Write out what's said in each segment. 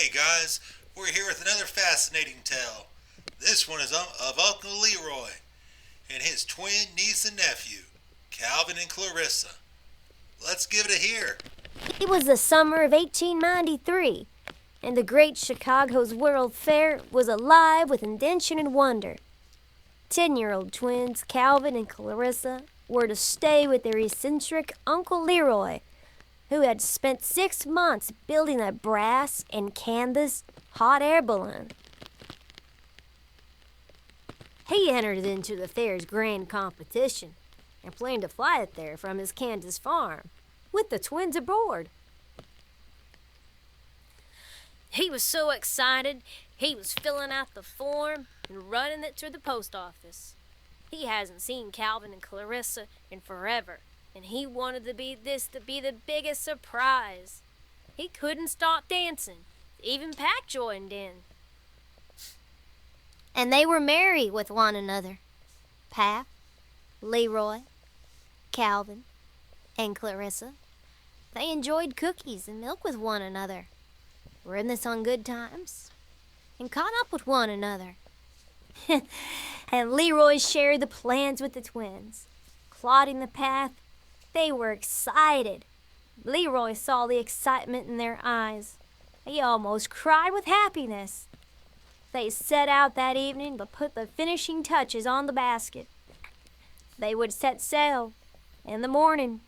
Hey guys, we're here with another fascinating tale. This one is of Uncle Leeroy and his twin niece and nephew, Calvin and Clarissa. Let's give it a hear. It was the summer of 1893, and the great Chicago's World Fair was alive with invention and wonder. 10-year-old twins Calvin and Clarissa were to stay with their eccentric Uncle Leeroy, who had spent 6 months building a brass and canvas hot air balloon. He entered into the fair's grand competition and planned to fly it there from his Kansas farm, with the twins aboard. He was so excited, he was filling out the form and running it to the post office. He hasn't seen Calvin and Clarissa in forever, and he wanted this to be the biggest surprise. He couldn't stop dancing. Even Pac joined in. And they were merry with one another. Pac, Leeroy, Calvin, and Clarissa. They enjoyed cookies and milk with one another, reminisced on good times, and caught up with one another. And Leeroy shared the plans with the twins. Plodding the path, they were excited. Leeroy saw the excitement in their eyes. He almost cried with happiness. They set out that evening to put the finishing touches on the basket. They would set sail in the morning.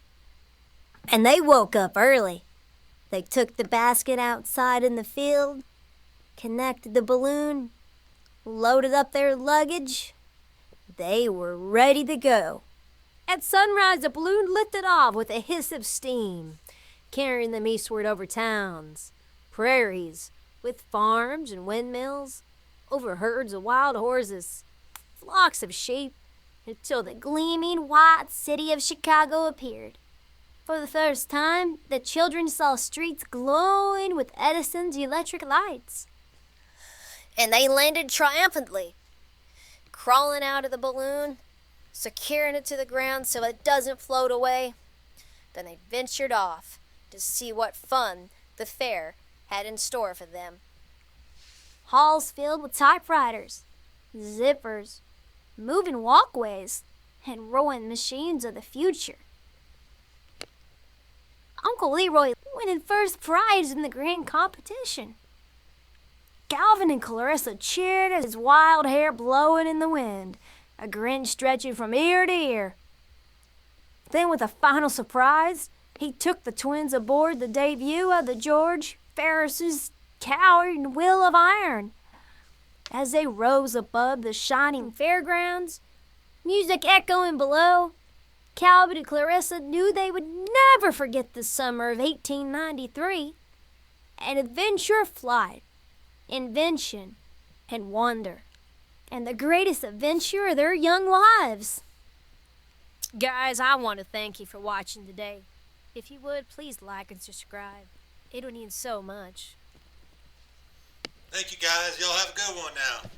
And they woke up early. They took the basket outside in the field, connected the balloon, loaded up their luggage. They were ready to go. At sunrise, the balloon lifted off with a hiss of steam, carrying them eastward over towns, prairies, with farms and windmills, over herds of wild horses, flocks of sheep, until the gleaming white city of Chicago appeared. For the first time, the children saw streets glowing with Edison's electric lights. And they landed triumphantly, crawling out of the balloon, securing it to the ground so it doesn't float away. Then they ventured off to see what fun the fair had in store for them. Halls filled with typewriters, zippers, moving walkways, and rowing machines of the future. Uncle Leeroy winning first prize in the grand competition. Calvin and Clarissa cheered as his wild hair blowing in the wind, a grin stretching from ear to ear. Then, with a final surprise, he took the twins aboard the debut of the George Ferris's towering wheel of iron. As they rose above the shining fairgrounds, music echoing below, Calvin and Clarissa knew they would never forget the summer of 1893. An adventure flight, invention, and wonder, and the greatest adventure of their young lives. Guys, I want to thank you for watching today. If you would, please like and subscribe. It would mean so much. Thank you guys. Y'all have a good one now.